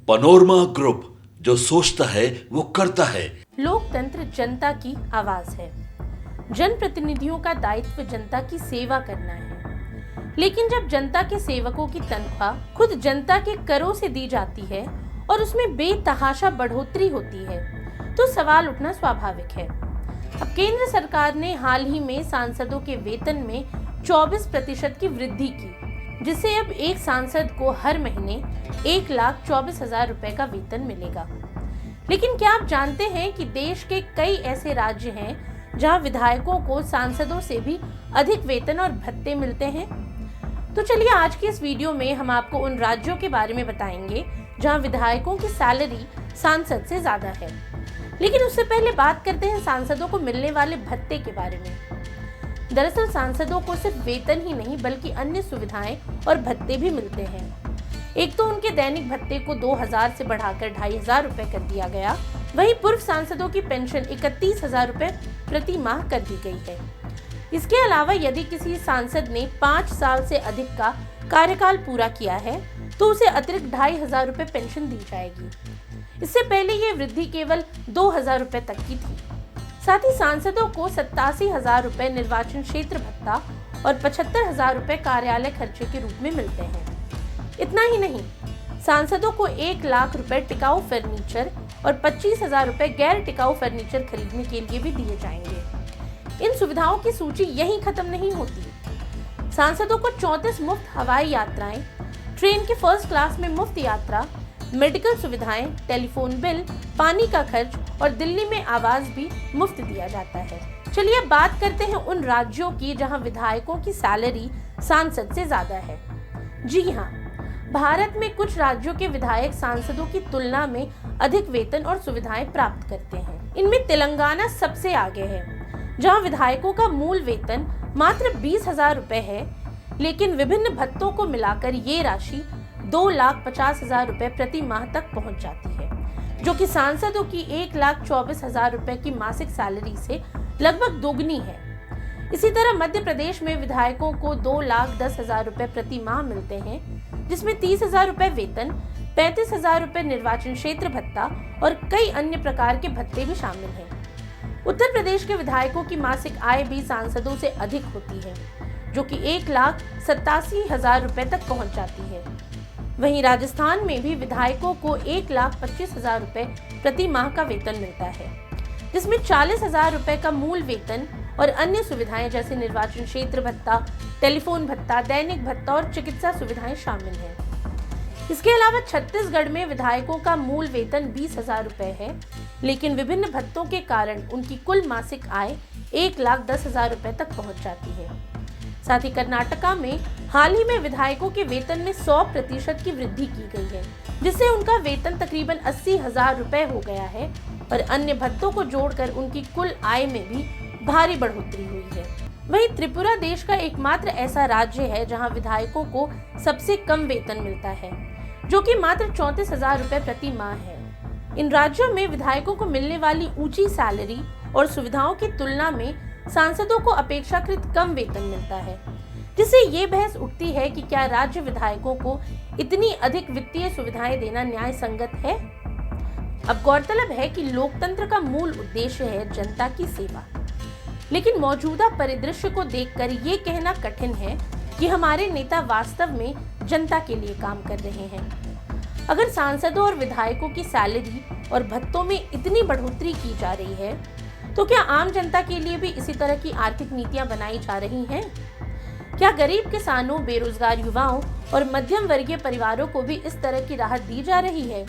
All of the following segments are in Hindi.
पनोरमा ग्रुप, जो सोचता है वो करता है। लोकतंत्र जनता की आवाज है। जनप्रतिनिधियों का दायित्व जनता की सेवा करना है, लेकिन जब जनता के सेवकों की तनख्वाह खुद जनता के करों से दी जाती है और उसमें बेतहाशा बढ़ोतरी होती है, तो सवाल उठना स्वाभाविक है। अब केंद्र सरकार ने हाल ही में सांसदों के वेतन में 24% की वृद्धि की, जिससे अब एक सांसद को हर महीने 1,24,000 रुपए का वेतन मिलेगा। लेकिन क्या आप जानते हैं कि देश के कई ऐसे राज्य हैं जहां विधायकों को सांसदों से भी अधिक वेतन और भत्ते मिलते हैं? तो चलिए आज की इस वीडियो में हम आपको उन राज्यों के बारे में बताएंगे जहां विधायकों की सैलरी सांसद से ज्यादा है। लेकिन उससे पहले बात करते हैं सांसदों को मिलने वाले भत्ते के बारे में। दरअसल सांसदों को सिर्फ वेतन ही नहीं बल्कि अन्य सुविधाएं और भत्ते भी मिलते हैं। एक तो उनके दैनिक भत्ते को 2,000 से बढ़ाकर 2,500 रुपए कर दिया गया। वहीं पूर्व सांसदों की पेंशन 31,000 रुपए प्रति माह कर दी गई है। इसके अलावा यदि किसी सांसद ने 5 साल से अधिक का कार्यकाल पूरा किया है तो उसे अतिरिक्त 2,500 रुपए पेंशन दी जाएगी। इससे पहले ये वृद्धि केवल 2,000 रुपए तक की थी। साथ ही सांसदों को 87,000 रुपए निर्वाचन क्षेत्र भत्ता और 75,000 रुपए कार्यालय खर्चे के रूप में मिलते हैं। इतना ही नहीं, सांसदों को 1 लाख रुपए टिकाऊ फर्नीचर और 25,000 रुपए गैर टिकाऊ फर्नीचर खरीदने के लिए भी दिए जाएंगे। इन सुविधाओं की सूची यहीं खत्म नहीं होती। सांसदों को 34 मुफ्त हवाई यात्राएं, ट्रेन के फर्स्ट क्लास में मुफ्त यात्रा, मेडिकल सुविधाएं, टेलीफोन बिल, पानी का खर्च और दिल्ली में आवास भी मुफ्त दिया जाता है। चलिए अब बात करते हैं उन राज्यों की जहां विधायकों की सैलरी सांसद से ज्यादा है। जी हाँ, भारत में कुछ राज्यों के विधायक सांसदों की तुलना में अधिक वेतन और सुविधाएं प्राप्त करते हैं। इनमें तेलंगाना सबसे आगे है, जहां विधायकों का मूल वेतन मात्र 20,000 रुपए है, लेकिन विभिन्न भत्तों को मिलाकर ये राशि 2,50,000 रुपए प्रति माह तक पहुंच जाती है, जो कि सांसदों की 1,24,000 रुपए की मासिक सैलरी से लगभग दोगुनी है। इसी तरह मध्य प्रदेश में विधायकों को 2,10,000 रुपए प्रति माह मिलते हैं, जिसमें 30,000 रुपए वेतन, 35,000 रुपए निर्वाचन क्षेत्र भत्ता और कई अन्य प्रकार के भत्ते भी शामिल हैं। उत्तर प्रदेश के विधायकों की मासिक आय भी सांसदों से अधिक होती है, जो कि 1,87,000 रुपए तक पहुंच जाती है। वहीं राजस्थान में भी विधायकों को 1,25,000 रुपए प्रति माह का वेतन मिलता है, जिसमें 40,000 रुपए का मूल वेतन और अन्य सुविधाएं जैसे निर्वाचन क्षेत्र भत्ता, टेलीफोन भत्ता, दैनिक भत्ता और चिकित्सा सुविधाएं शामिल हैं। इसके अलावा छत्तीसगढ़ में विधायकों का मूल वेतन 20,000 रुपए है, लेकिन विभिन्न भत्तों के कारण उनकी कुल मासिक आय 1,10,000 रुपए तक पहुंच जाती है। साथ ही कर्नाटका में हाल ही में विधायकों के वेतन में 100% की वृद्धि की गई है, जिससे उनका वेतन तकरीबन 80,000 रुपए हो गया है और अन्य भत्तों को जोड़कर उनकी कुल आय में भी भारी बढ़ोतरी हुई है। वहीं त्रिपुरा देश का एकमात्र ऐसा राज्य है जहां विधायकों को सबसे कम वेतन मिलता है, जो कि मात्र 34,000 रुपए प्रति माह है। इन राज्यों में विधायकों को मिलने वाली ऊंची सैलरी और सुविधाओं की तुलना में सांसदों को अपेक्षाकृत कम वेतन मिलता है, जिससे ये बहस उठती है कि क्या राज्य विधायकों को इतनी अधिक वित्तीय सुविधाएं देना न्याय संगत है। अब गौरतलब है कि लोकतंत्र का मूल उद्देश्य है जनता की सेवा, लेकिन मौजूदा परिदृश्य को देखकर ये कहना कठिन है कि हमारे नेता वास्तव में जनता के लिए काम कर रहे हैं। अगर सांसदों और विधायकों की सैलरी और भत्तों में इतनी बढ़ोतरी की जा रही है, तो क्या आम जनता के लिए भी इसी तरह की आर्थिक नीतियां बनाई जा रही हैं? क्या गरीब किसानों, बेरोजगार युवाओं और मध्यम वर्गीय परिवारों को भी इस तरह की राहत दी जा रही है?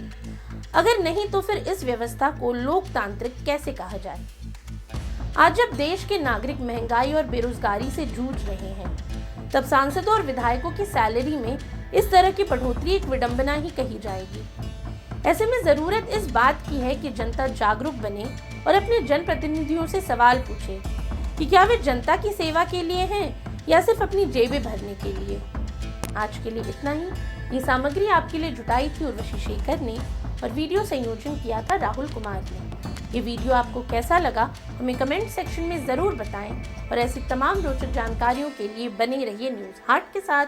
अगर नहीं तो फिर इस व्यवस्था को लोकतांत्रिक कैसे कहा जाए? आज जब देश के नागरिक महंगाई और बेरोजगारी से जूझ रहे हैं, तब सांसदों और विधायकों की सैलरी में इस तरह की बढ़ोतरी एक विडंबना ही कही जाएगी। ऐसे में जरूरत इस बात की है कि जनता जागरूक बने और अपने जनप्रतिनिधियों से सवाल पूछे कि क्या वे जनता की सेवा के लिए हैं या सिर्फ अपनी जेबें भरने के लिए। आज के लिए इतना ही। ये सामग्री आपके लिए जुटाई थी उर्वशी शेखर ने और वीडियो संयोजन किया था राहुल कुमार ने। ये वीडियो आपको कैसा लगा हमें कमेंट सेक्शन में ज़रूर बताएं और ऐसी तमाम रोचक जानकारियों के लिए बने रहिए न्यूज़ हाट के साथ।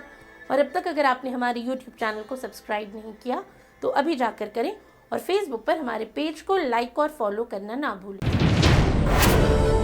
और अब तक अगर आपने हमारे YouTube चैनल को सब्सक्राइब नहीं किया तो अभी जाकर करें और फेसबुक पर हमारे पेज को लाइक और फॉलो करना ना भूलें।